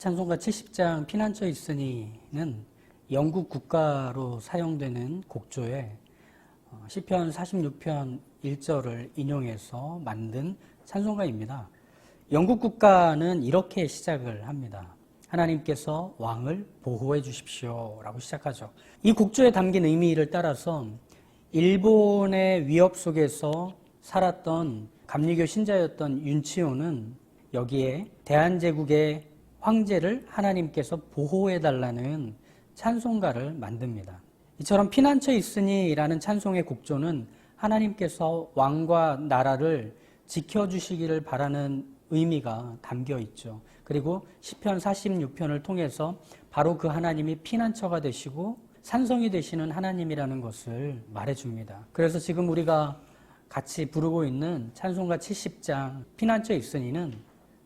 찬송가 70장 피난처 있으니는 영국 국가로 사용되는 곡조에 시편 46편 1절을 인용해서 만든 찬송가입니다. 영국 국가는 이렇게 시작을 합니다. 하나님께서 왕을 보호해 주십시오 라고 시작하죠. 이 곡조에 담긴 의미를 따라서 일본의 위협 속에서 살았던 감리교 신자였던 윤치호는 여기에 대한제국의 황제를 하나님께서 보호해 달라는 찬송가를 만듭니다. 이처럼 피난처 있으니라는 찬송의 곡조는 하나님께서 왕과 나라를 지켜주시기를 바라는 의미가 담겨 있죠. 그리고 시편 46편을 통해서 바로 그 하나님이 피난처가 되시고 산성이 되시는 하나님이라는 것을 말해줍니다. 그래서 지금 우리가 같이 부르고 있는 찬송가 70장 피난처 있으니는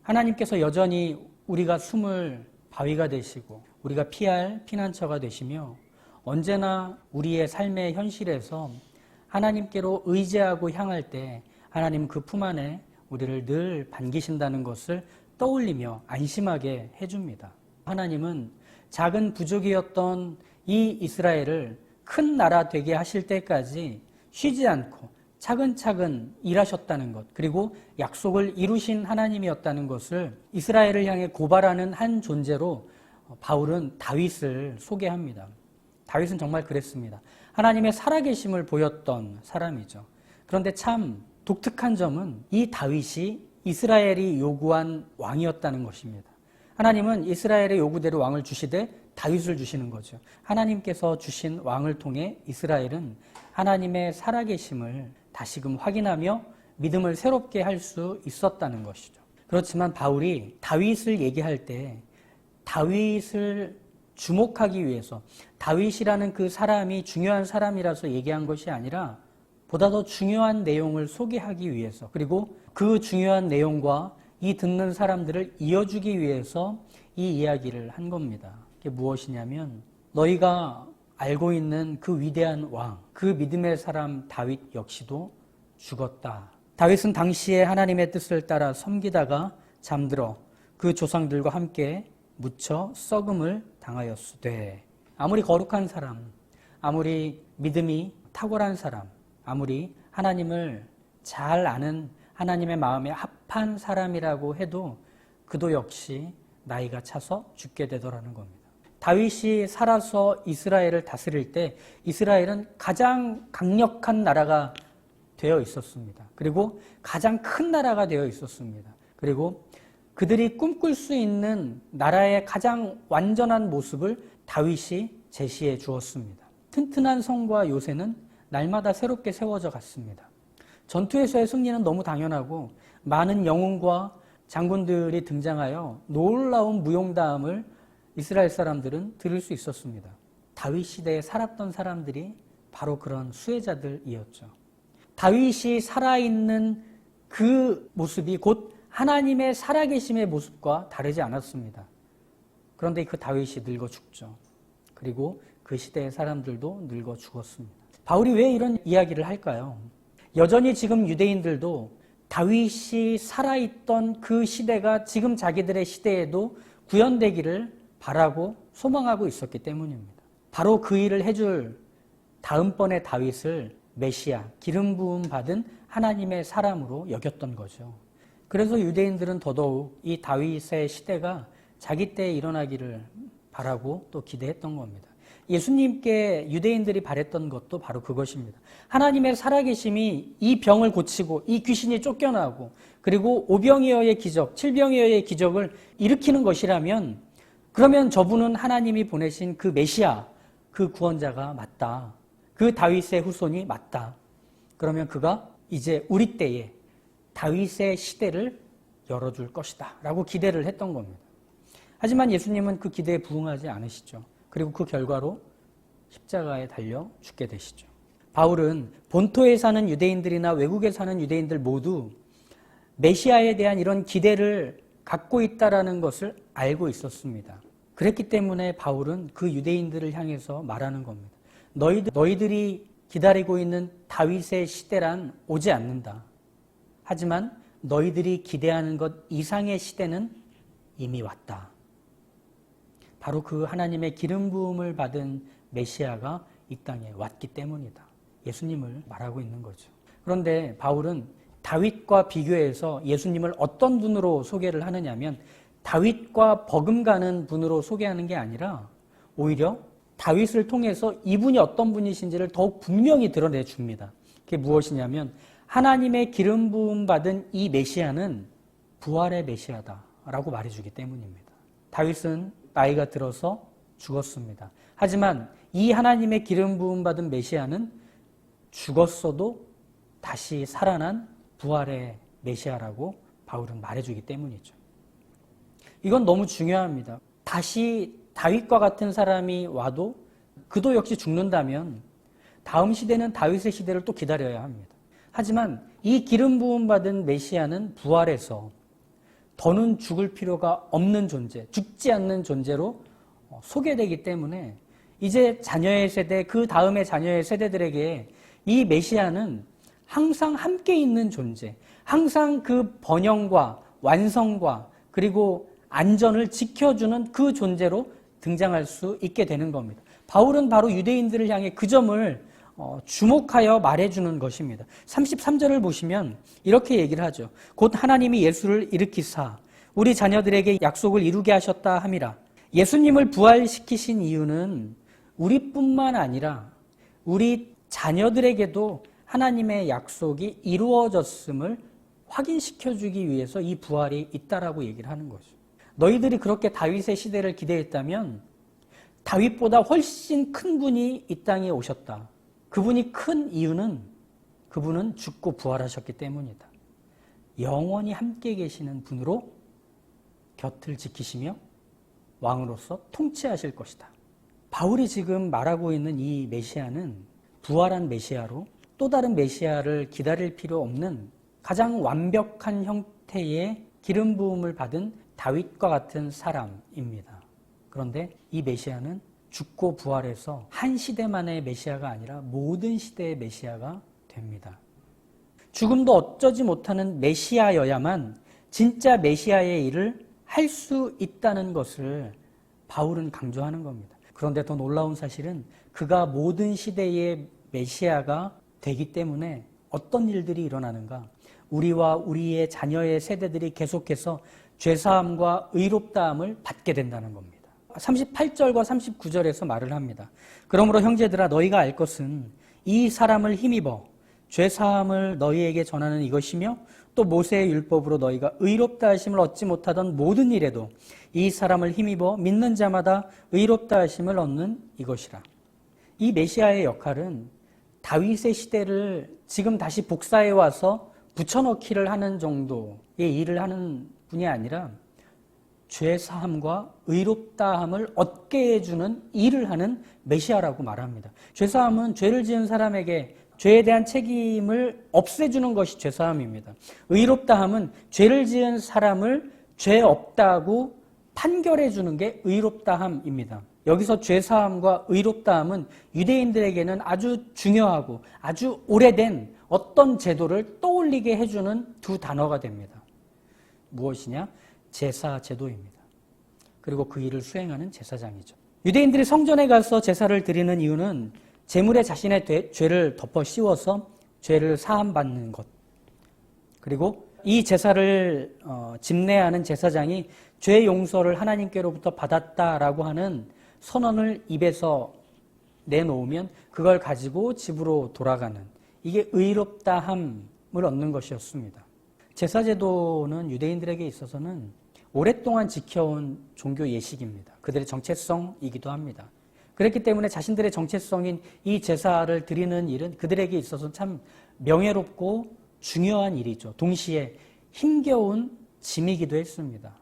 하나님께서 여전히 우리가 숨을 바위가 되시고 우리가 피할 피난처가 되시며 언제나 우리의 삶의 현실에서 하나님께로 의지하고 향할 때 하나님 그 품 안에 우리를 늘 반기신다는 것을 떠올리며 안심하게 해줍니다. 하나님은 작은 부족이었던 이 이스라엘을 큰 나라 되게 하실 때까지 쉬지 않고 차근차근 일하셨다는 것, 그리고 약속을 이루신 하나님이었다는 것을 이스라엘을 향해 고발하는 한 존재로 바울은 다윗을 소개합니다. 다윗은 정말 그랬습니다. 하나님의 살아계심을 보였던 사람이죠. 그런데 참 독특한 점은 이 다윗이 이스라엘이 요구한 왕이었다는 것입니다. 하나님은 이스라엘의 요구대로 왕을 주시되 다윗을 주시는 거죠. 하나님께서 주신 왕을 통해 이스라엘은 하나님의 살아계심을 다시금 확인하며 믿음을 새롭게 할 수 있었다는 것이죠. 그렇지만 바울이 다윗을 얘기할 때 다윗을 주목하기 위해서 다윗이라는 그 사람이 중요한 사람이라서 얘기한 것이 아니라 보다 더 중요한 내용을 소개하기 위해서, 그리고 그 중요한 내용과 이 듣는 사람들을 이어주기 위해서 이 이야기를 한 겁니다. 그게 무엇이냐면 너희가 알고 있는 그 위대한 왕, 그 믿음의 사람 다윗 역시도 죽었다. 다윗은 당시에 하나님의 뜻을 따라 섬기다가 잠들어 그 조상들과 함께 묻혀 썩음을 당하였으되, 아무리 거룩한 사람, 아무리 믿음이 탁월한 사람, 아무리 하나님을 잘 아는 하나님의 마음에 합한 사람이라고 해도 그도 역시 나이가 차서 죽게 되더라는 겁니다. 다윗이 살아서 이스라엘을 다스릴 때 이스라엘은 가장 강력한 나라가 되어 있었습니다. 그리고 가장 큰 나라가 되어 있었습니다. 그리고 그들이 꿈꿀 수 있는 나라의 가장 완전한 모습을 다윗이 제시해 주었습니다. 튼튼한 성과 요새는 날마다 새롭게 세워져 갔습니다. 전투에서의 승리는 너무 당연하고 많은 영웅과 장군들이 등장하여 놀라운 무용담을 이스라엘 사람들은 들을 수 있었습니다. 다윗 시대에 살았던 사람들이 바로 그런 수혜자들이었죠. 다윗이 살아있는 그 모습이 곧 하나님의 살아계심의 모습과 다르지 않았습니다. 그런데 그 다윗이 늙어 죽죠. 그리고 그 시대의 사람들도 늙어 죽었습니다. 바울이 왜 이런 이야기를 할까요? 여전히 지금 유대인들도 다윗이 살아있던 그 시대가 지금 자기들의 시대에도 구현되기를 바라고 소망하고 있었기 때문입니다. 바로 그 일을 해줄 다음번의 다윗을 메시아, 기름 부음 받은 하나님의 사람으로 여겼던 거죠. 그래서 유대인들은 더더욱 이 다윗의 시대가 자기 때에 일어나기를 바라고 또 기대했던 겁니다. 예수님께 유대인들이 바랬던 것도 바로 그것입니다. 하나님의 살아계심이 이 병을 고치고 이 귀신이 쫓겨나고 그리고 오병이어의 기적, 칠병이어의 기적을 일으키는 것이라면 그러면 저분은 하나님이 보내신 그 메시아, 그 구원자가 맞다. 그 다윗의 후손이 맞다. 그러면 그가 이제 우리 때에 다윗의 시대를 열어줄 것이다 라고 기대를 했던 겁니다. 하지만 예수님은 그 기대에 부응하지 않으시죠. 그리고 그 결과로 십자가에 달려 죽게 되시죠. 바울은 본토에 사는 유대인들이나 외국에 사는 유대인들 모두 메시아에 대한 이런 기대를 갖고 있다라는 것을 알고 있었습니다. 그랬기 때문에 바울은 그 유대인들을 향해서 말하는 겁니다. 너희들이 기다리고 있는 다윗의 시대란 오지 않는다. 하지만 너희들이 기대하는 것 이상의 시대는 이미 왔다. 바로 그 하나님의 기름 부음을 받은 메시아가 이 땅에 왔기 때문이다. 예수님을 말하고 있는 거죠. 그런데 바울은 다윗과 비교해서 예수님을 어떤 분으로 소개를 하느냐면 다윗과 버금가는 분으로 소개하는 게 아니라 오히려 다윗을 통해서 이분이 어떤 분이신지를 더욱 분명히 드러내 줍니다. 그게 무엇이냐면 하나님의 기름 부음 받은 이 메시아는 부활의 메시아다라고 말해주기 때문입니다. 다윗은 나이가 들어서 죽었습니다. 하지만 이 하나님의 기름 부음 받은 메시아는 죽었어도 다시 살아난 부활의 메시아라고 바울은 말해주기 때문이죠. 이건 너무 중요합니다. 다시 다윗과 같은 사람이 와도 그도 역시 죽는다면 다음 시대는 다윗의 시대를 또 기다려야 합니다. 하지만 이 기름 부음 받은 메시아는 부활해서 더는 죽을 필요가 없는 존재, 죽지 않는 존재로 소개되기 때문에 이제 자녀의 세대, 그 다음의 자녀의 세대들에게 이 메시아는 항상 함께 있는 존재, 항상 그 번영과 완성과 그리고 안전을 지켜주는 그 존재로 등장할 수 있게 되는 겁니다. 바울은 바로 유대인들을 향해 그 점을 주목하여 말해주는 것입니다. 33절을 보시면 이렇게 얘기를 하죠. 곧 하나님이 예수를 일으키사 우리 자녀들에게 약속을 이루게 하셨다 함이라. 예수님을 부활시키신 이유는 우리뿐만 아니라 우리 자녀들에게도 하나님의 약속이 이루어졌음을 확인시켜주기 위해서 이 부활이 있다라고 얘기를 하는 거죠. 너희들이 그렇게 다윗의 시대를 기대했다면 다윗보다 훨씬 큰 분이 이 땅에 오셨다. 그분이 큰 이유는 그분은 죽고 부활하셨기 때문이다. 영원히 함께 계시는 분으로 곁을 지키시며 왕으로서 통치하실 것이다. 바울이 지금 말하고 있는 이 메시아는 부활한 메시아로 또 다른 메시아를 기다릴 필요 없는 가장 완벽한 형태의 기름 부음을 받은 다윗과 같은 사람입니다. 그런데 이 메시아는 죽고 부활해서 한 시대만의 메시아가 아니라 모든 시대의 메시아가 됩니다. 죽음도 어쩌지 못하는 메시아여야만 진짜 메시아의 일을 할 수 있다는 것을 바울은 강조하는 겁니다. 그런데 더 놀라운 사실은 그가 모든 시대의 메시아가 되기 때문에 어떤 일들이 일어나는가? 우리와 우리의 자녀의 세대들이 계속해서 죄사함과 의롭다함을 받게 된다는 겁니다. 38절과 39절에서 말을 합니다. 그러므로 형제들아 너희가 알 것은 이 사람을 힘입어 죄사함을 너희에게 전하는 이것이며 또 모세의 율법으로 너희가 의롭다 하심을 얻지 못하던 모든 일에도 이 사람을 힘입어 믿는 자마다 의롭다 하심을 얻는 이것이라. 이 메시아의 역할은 다윗의 시대를 지금 다시 복사해 와서 붙여넣기를 하는 정도의 일을 하는 분이 아니라 죄사함과 의롭다함을 얻게 해주는 일을 하는 메시아라고 말합니다. 죄사함은 죄를 지은 사람에게 죄에 대한 책임을 없애주는 것이 죄사함입니다. 의롭다함은 죄를 지은 사람을 죄 없다고 판결해 주는 게 의롭다함입니다. 여기서 죄사함과 의롭다함은 유대인들에게는 아주 중요하고 아주 오래된 어떤 제도를 떠올리게 해주는 두 단어가 됩니다. 무엇이냐? 제사 제도입니다. 그리고 그 일을 수행하는 제사장이죠. 유대인들이 성전에 가서 제사를 드리는 이유는 제물에 자신의 죄를 덮어 씌워서 죄를 사함받는 것. 그리고 이 제사를 집례하는 제사장이 죄 용서를 하나님께로부터 받았다라고 하는 선언을 입에서 내놓으면 그걸 가지고 집으로 돌아가는, 이게 의롭다함을 얻는 것이었습니다. 제사제도는 유대인들에게 있어서는 오랫동안 지켜온 종교 예식입니다. 그들의 정체성이기도 합니다. 그렇기 때문에 자신들의 정체성인 이 제사를 드리는 일은 그들에게 있어서 참 명예롭고 중요한 일이죠. 동시에 힘겨운 짐이기도 했습니다.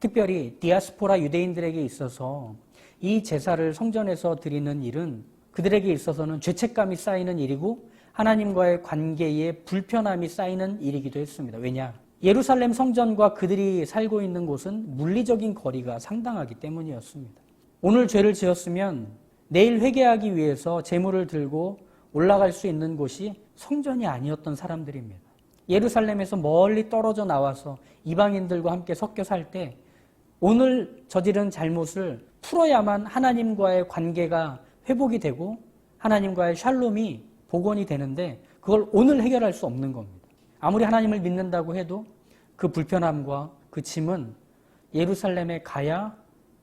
특별히 디아스포라 유대인들에게 있어서 이 제사를 성전에서 드리는 일은 그들에게 있어서는 죄책감이 쌓이는 일이고 하나님과의 관계에 불편함이 쌓이는 일이기도 했습니다. 왜냐? 예루살렘 성전과 그들이 살고 있는 곳은 물리적인 거리가 상당하기 때문이었습니다. 오늘 죄를 지었으면 내일 회개하기 위해서 제물을 들고 올라갈 수 있는 곳이 성전이 아니었던 사람들입니다. 예루살렘에서 멀리 떨어져 나와서 이방인들과 함께 섞여 살 때 오늘 저지른 잘못을 풀어야만 하나님과의 관계가 회복이 되고 하나님과의 샬롬이 복원이 되는데 그걸 오늘 해결할 수 없는 겁니다. 아무리 하나님을 믿는다고 해도 그 불편함과 그 짐은 예루살렘에 가야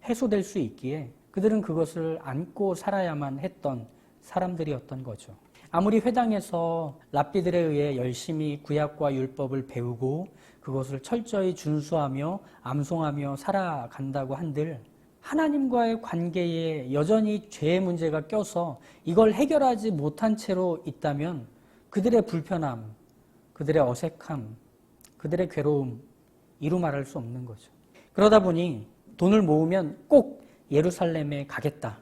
해소될 수 있기에 그들은 그것을 안고 살아야만 했던 사람들이었던 거죠. 아무리 회당에서 랍비들에 의해 열심히 구약과 율법을 배우고 그것을 철저히 준수하며 암송하며 살아간다고 한들 하나님과의 관계에 여전히 죄의 문제가 껴서 이걸 해결하지 못한 채로 있다면 그들의 불편함, 그들의 어색함, 그들의 괴로움 이루 말할 수 없는 거죠. 그러다 보니 돈을 모으면 꼭 예루살렘에 가겠다.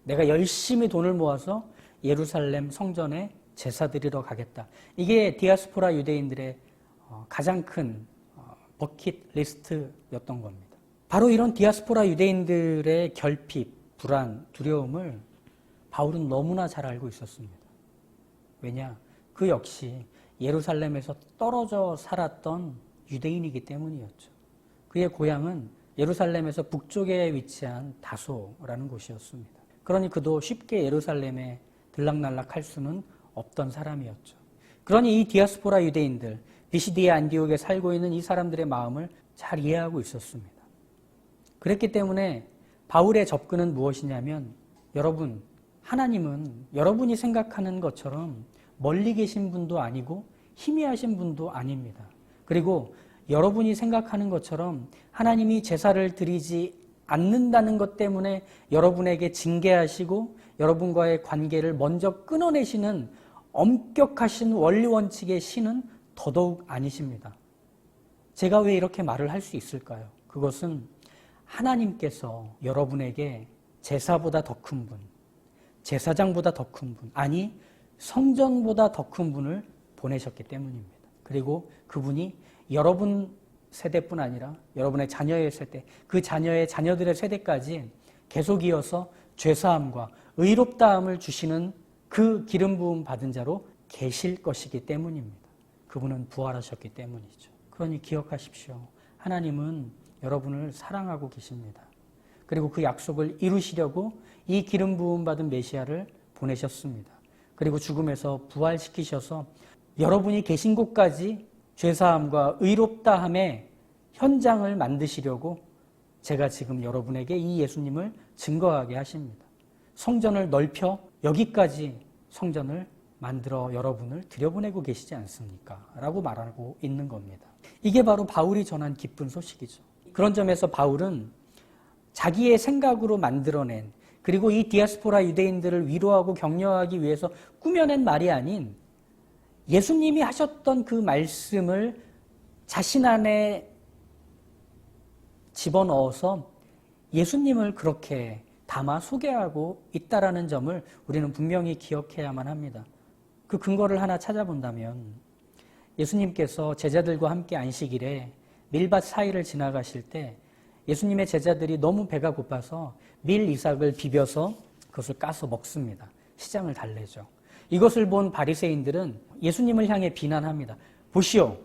내가 열심히 돈을 모아서 예루살렘 성전에 제사 드리러 가겠다. 이게 디아스포라 유대인들의 가장 큰 버킷 리스트였던 겁니다. 바로 이런 디아스포라 유대인들의 결핍, 불안, 두려움을 바울은 너무나 잘 알고 있었습니다. 왜냐? 그 역시 예루살렘에서 떨어져 살았던 유대인이기 때문이었죠. 그의 고향은 예루살렘에서 북쪽에 위치한 다소라는 곳이었습니다. 그러니 그도 쉽게 예루살렘에 들락날락할 수는 없던 사람이었죠. 그러니 이 디아스포라 유대인들, 비시디아 안디옥에 살고 있는 이 사람들의 마음을 잘 이해하고 있었습니다. 그랬기 때문에 바울의 접근은 무엇이냐면 여러분, 하나님은 여러분이 생각하는 것처럼 멀리 계신 분도 아니고 희미하신 분도 아닙니다. 그리고 여러분이 생각하는 것처럼 하나님이 제사를 드리지 않는다는 것 때문에 여러분에게 징계하시고 여러분과의 관계를 먼저 끊어내시는 엄격하신 원리 원칙의 신은 더더욱 아니십니다. 제가 왜 이렇게 말을 할 수 있을까요? 그것은 하나님께서 여러분에게 제사보다 더 큰 분, 제사장보다 더 큰 분, 아니 성전보다 더 큰 분을 보내셨기 때문입니다. 그리고 그분이 여러분 세대뿐 아니라 여러분의 자녀의 세대, 그 자녀의 자녀들의 세대까지 계속 이어서 죄사함과 의롭다함을 주시는 그 기름 부음 받은 자로 계실 것이기 때문입니다. 그분은 부활하셨기 때문이죠. 그러니 기억하십시오. 하나님은 여러분을 사랑하고 계십니다. 그리고 그 약속을 이루시려고 이 기름 부음 받은 메시아를 보내셨습니다. 그리고 죽음에서 부활시키셔서 여러분이 계신 곳까지 죄사함과 의롭다함의 현장을 만드시려고 제가 지금 여러분에게 이 예수님을 증거하게 하십니다. 성전을 넓혀 여기까지 성전을 만들어 여러분을 들여보내고 계시지 않습니까? 라고 말하고 있는 겁니다. 이게 바로 바울이 전한 기쁜 소식이죠. 그런 점에서 바울은 자기의 생각으로 만들어낸 그리고 이 디아스포라 유대인들을 위로하고 격려하기 위해서 꾸며낸 말이 아닌 예수님이 하셨던 그 말씀을 자신 안에 집어넣어서 예수님을 그렇게 담아 소개하고 있다라는 점을 우리는 분명히 기억해야만 합니다. 그 근거를 하나 찾아본다면 예수님께서 제자들과 함께 안식일에 밀밭 사이를 지나가실 때 예수님의 제자들이 너무 배가 고파서 밀 이삭을 비벼서 그것을 까서 먹습니다. 시장을 달래죠. 이것을 본 바리새인들은 예수님을 향해 비난합니다. 보시오,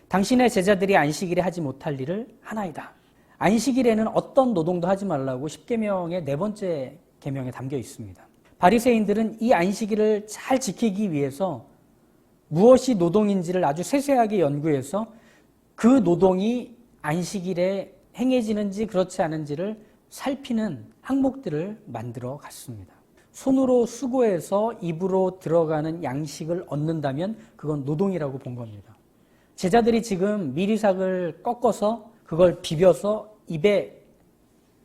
당신의 제자들이 안식일에 하지 못할 일을 하나이다. 안식일에는 어떤 노동도 하지 말라고 십계명의 4번째 계명에 담겨 있습니다. 바리새인들은 이 안식일을 잘 지키기 위해서 무엇이 노동인지를 아주 세세하게 연구해서 그 노동이 안식일에 행해지는지 그렇지 않은지를 살피는 항목들을 만들어 갔습니다. 손으로 수고해서 입으로 들어가는 양식을 얻는다면 그건 노동이라고 본 겁니다. 제자들이 지금 밀이삭을 꺾어서 그걸 비벼서 입에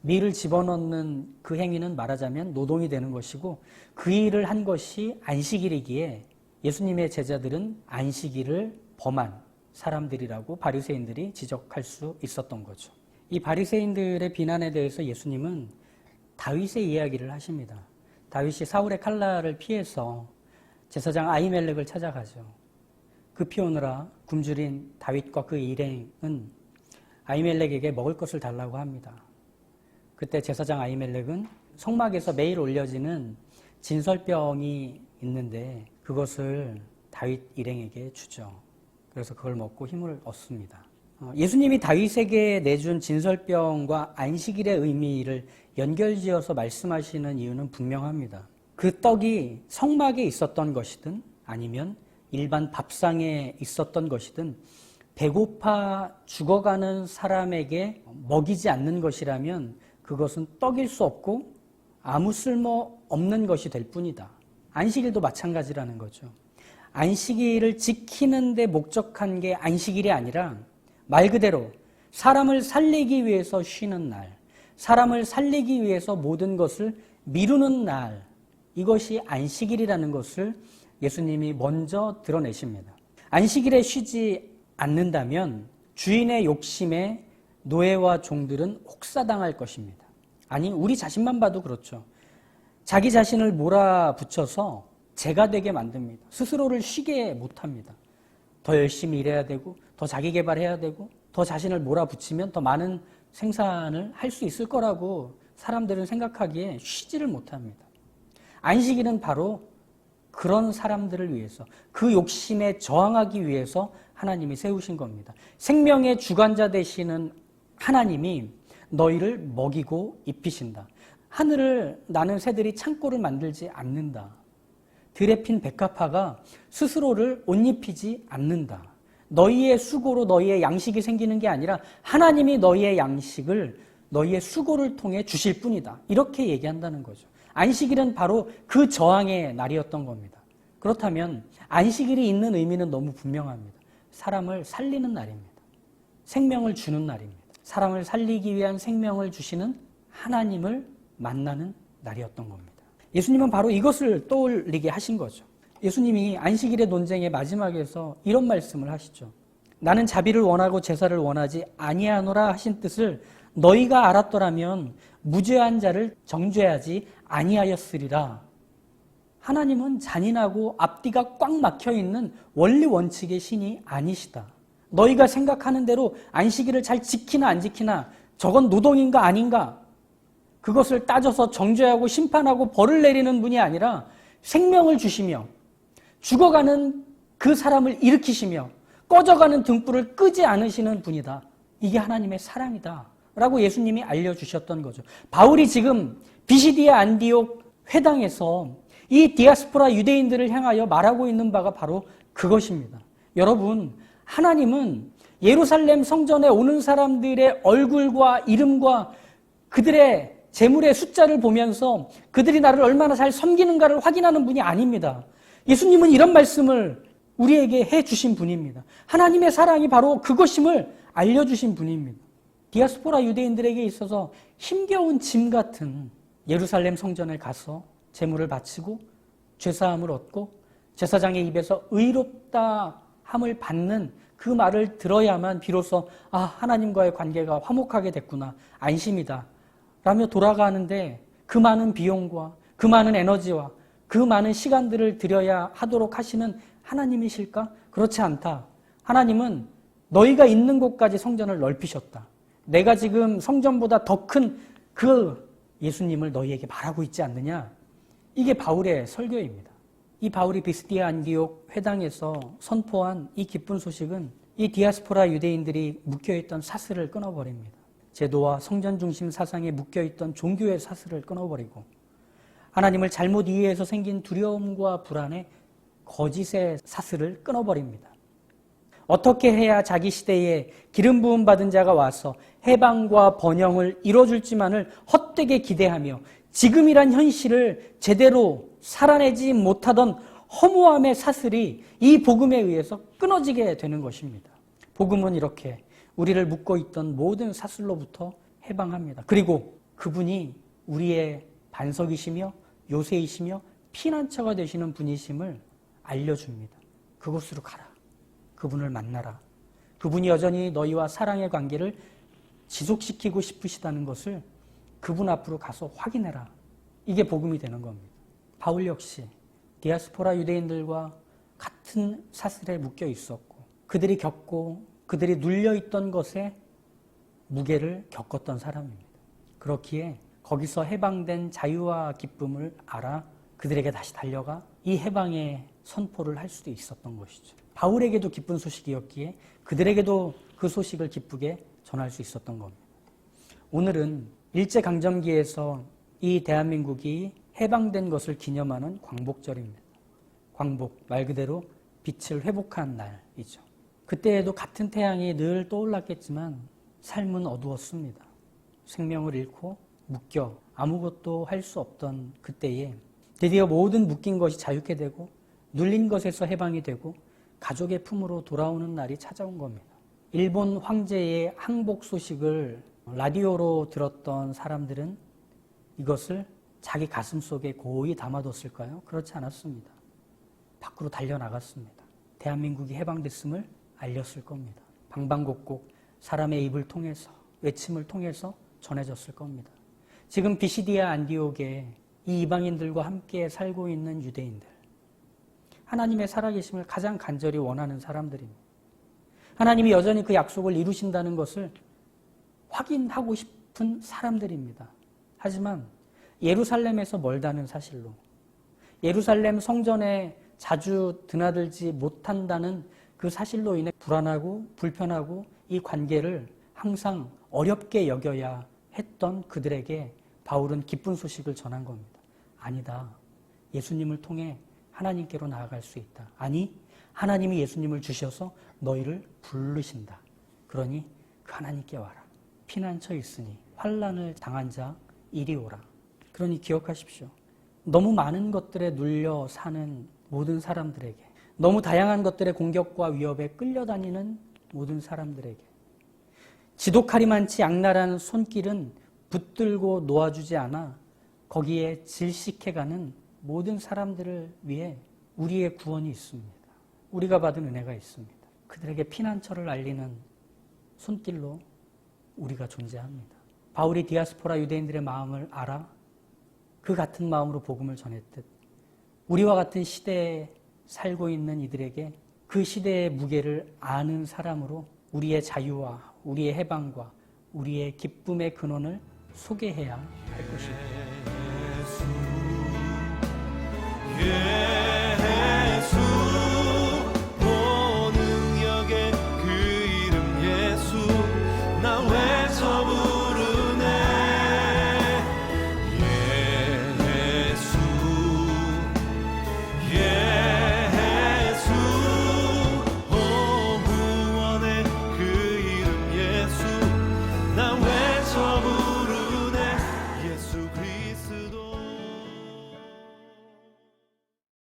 밀을 집어넣는 그 행위는 말하자면 노동이 되는 것이고 그 일을 한 것이 안식일이기에 예수님의 제자들은 안식일을 범한 사람들이라고 바리새인들이 지적할 수 있었던 거죠. 이 바리새인들의 비난에 대해서 예수님은 다윗의 이야기를 하십니다. 다윗이 사울의 칼날을 피해서 제사장 아히멜렉을 찾아가죠. 그 피오느라 굶주린 다윗과 그 일행은 아히멜렉에게 먹을 것을 달라고 합니다. 그때 제사장 아히멜렉은 성막에서 매일 올려지는 진설병이 있는데 그것을 다윗 일행에게 주죠. 그래서 그걸 먹고 힘을 얻습니다. 예수님이 다윗에게 내준 진설병과 안식일의 의미를 연결지어서 말씀하시는 이유는 분명합니다. 그 떡이 성막에 있었던 것이든 아니면 일반 밥상에 있었던 것이든 배고파 죽어가는 사람에게 먹이지 않는 것이라면 그것은 떡일 수 없고 아무 쓸모 없는 것이 될 뿐이다. 안식일도 마찬가지라는 거죠. 안식일을 지키는 데 목적한 게 안식일이 아니라 말 그대로 사람을 살리기 위해서 쉬는 날, 사람을 살리기 위해서 모든 것을 미루는 날, 이것이 안식일이라는 것을 예수님이 먼저 드러내십니다. 안식일에 쉬지 않는다면 주인의 욕심에 노예와 종들은 혹사당할 것입니다. 아니, 우리 자신만 봐도 그렇죠. 자기 자신을 몰아붙여서 죄가 되게 만듭니다. 스스로를 쉬게 못합니다. 더 열심히 일해야 되고 더 자기 개발해야 되고 더 자신을 몰아붙이면 더 많은 생산을 할 수 있을 거라고 사람들은 생각하기에 쉬지를 못합니다. 안식일은 바로 그런 사람들을 위해서, 그 욕심에 저항하기 위해서 하나님이 세우신 겁니다. 생명의 주관자 되시는 하나님이 너희를 먹이고 입히신다. 하늘을 나는 새들이 창고를 만들지 않는다. 들에 핀 백합화가 스스로를 옷 입히지 않는다. 너희의 수고로 너희의 양식이 생기는 게 아니라 하나님이 너희의 양식을 너희의 수고를 통해 주실 뿐이다. 이렇게 얘기한다는 거죠. 안식일은 바로 그 저항의 날이었던 겁니다. 그렇다면 안식일이 있는 의미는 너무 분명합니다. 사람을 살리는 날입니다. 생명을 주는 날입니다. 사람을 살리기 위한 생명을 주시는 하나님을 만나는 날이었던 겁니다. 예수님은 바로 이것을 떠올리게 하신 거죠. 예수님이 안식일의 논쟁의 마지막에서 이런 말씀을 하시죠. 나는 자비를 원하고 제사를 원하지 아니하노라 하신 뜻을 너희가 알았더라면 무죄한 자를 정죄하지 아니하였으리라. 하나님은 잔인하고 앞뒤가 꽉 막혀있는 원리 원칙의 신이 아니시다. 너희가 생각하는 대로 안식일을 잘 지키나 안 지키나 저건 노동인가 아닌가 그것을 따져서 정죄하고 심판하고 벌을 내리는 분이 아니라 생명을 주시며 죽어가는 그 사람을 일으키시며 꺼져가는 등불을 끄지 않으시는 분이다. 이게 하나님의 사랑이다 라고 예수님이 알려주셨던 거죠. 바울이 지금 비시디아 안디옥 회당에서 이 디아스포라 유대인들을 향하여 말하고 있는 바가 바로 그것입니다. 여러분, 하나님은 예루살렘 성전에 오는 사람들의 얼굴과 이름과 그들의 재물의 숫자를 보면서 그들이 나를 얼마나 잘 섬기는가를 확인하는 분이 아닙니다. 예수님은 이런 말씀을 우리에게 해주신 분입니다. 하나님의 사랑이 바로 그것임을 알려주신 분입니다. 디아스포라 유대인들에게 있어서 힘겨운 짐 같은 예루살렘 성전에 가서 제물을 바치고 죄사함을 얻고 제사장의 입에서 의롭다 함을 받는 그 말을 들어야만 비로소 하나님과의 관계가 화목하게 됐구나, 안심이다 라며 돌아가는데 그 많은 비용과 그 많은 에너지와 그 많은 시간들을 들여야 하도록 하시는 하나님이실까? 그렇지 않다. 하나님은 너희가 있는 곳까지 성전을 넓히셨다. 내가 지금 성전보다 더 큰 그 예수님을 너희에게 말하고 있지 않느냐? 이게 바울의 설교입니다. 이 바울이 비스디아 안디옥 회당에서 선포한 이 기쁜 소식은 이 디아스포라 유대인들이 묶여있던 사슬을 끊어버립니다. 제도와 성전 중심 사상에 묶여있던 종교의 사슬을 끊어버리고 하나님을 잘못 이해해서 생긴 두려움과 불안에 거짓의 사슬을 끊어버립니다. 어떻게 해야 자기 시대에 기름 부음 받은 자가 와서 해방과 번영을 이뤄줄지만을 헛되게 기대하며 지금이란 현실을 제대로 살아내지 못하던 허무함의 사슬이 이 복음에 의해서 끊어지게 되는 것입니다. 복음은 이렇게 우리를 묶고 있던 모든 사슬로부터 해방합니다. 그리고 그분이 우리의 반석이시며 요새이시며 피난처가 되시는 분이심을 알려줍니다. 그곳으로 가라. 그분을 만나라. 그분이 여전히 너희와 사랑의 관계를 지속시키고 싶으시다는 것을 그분 앞으로 가서 확인해라. 이게 복음이 되는 겁니다. 바울 역시 디아스포라 유대인들과 같은 사슬에 묶여 있었고 그들이 겪고 그들이 눌려있던 것에 무게를 겪었던 사람입니다. 그렇기에 거기서 해방된 자유와 기쁨을 알아 그들에게 다시 달려가 이 해방의 선포를 할 수도 있었던 것이죠. 바울에게도 기쁜 소식이었기에 그들에게도 그 소식을 기쁘게 전할 수 있었던 겁니다. 오늘은 일제강점기에서 이 대한민국이 해방된 것을 기념하는 광복절입니다. 광복, 말 그대로 빛을 회복한 날이죠. 그때에도 같은 태양이 늘 떠올랐겠지만 삶은 어두웠습니다. 생명을 잃고 묶여 아무것도 할 수 없던 그때에 드디어 모든 묶인 것이 자유케 되고 눌린 것에서 해방이 되고 가족의 품으로 돌아오는 날이 찾아온 겁니다. 일본 황제의 항복 소식을 라디오로 들었던 사람들은 이것을 자기 가슴 속에 고이 담아뒀을까요? 그렇지 않았습니다. 밖으로 달려나갔습니다. 대한민국이 해방됐음을 알렸을 겁니다. 방방곡곡 사람의 입을 통해서, 외침을 통해서 전해졌을 겁니다. 지금 비시디아 안디옥에 이 이방인들과 함께 살고 있는 유대인들, 하나님의 살아계심을 가장 간절히 원하는 사람들입니다. 하나님이 여전히 그 약속을 이루신다는 것을 확인하고 싶은 사람들입니다. 하지만 예루살렘에서 멀다는 사실로, 예루살렘 성전에 자주 드나들지 못한다는 그 사실로 인해 불안하고 불편하고 이 관계를 항상 어렵게 여겨야 했던 그들에게 바울은 기쁜 소식을 전한 겁니다. 아니다. 예수님을 통해 하나님께로 나아갈 수 있다. 아니, 하나님이 예수님을 주셔서 너희를 부르신다. 그러니 그 하나님께 와라. 피난처 있으니 환난을 당한 자 이리 오라. 그러니 기억하십시오. 너무 많은 것들에 눌려 사는 모든 사람들에게, 너무 다양한 것들의 공격과 위협에 끌려다니는 모든 사람들에게, 지독하리 많지 악랄한 손길은 붙들고 놓아주지 않아 거기에 질식해가는 모든 사람들을 위해 우리의 구원이 있습니다. 우리가 받은 은혜가 있습니다. 그들에게 피난처를 알리는 손길로 우리가 존재합니다. 바울이 디아스포라 유대인들의 마음을 알아 그 같은 마음으로 복음을 전했듯 우리와 같은 시대에 살고 있는 이들에게 그 시대의 무게를 아는 사람으로 우리의 자유와 우리의 해방과 우리의 기쁨의 근원을 소개해야 할 것입니다.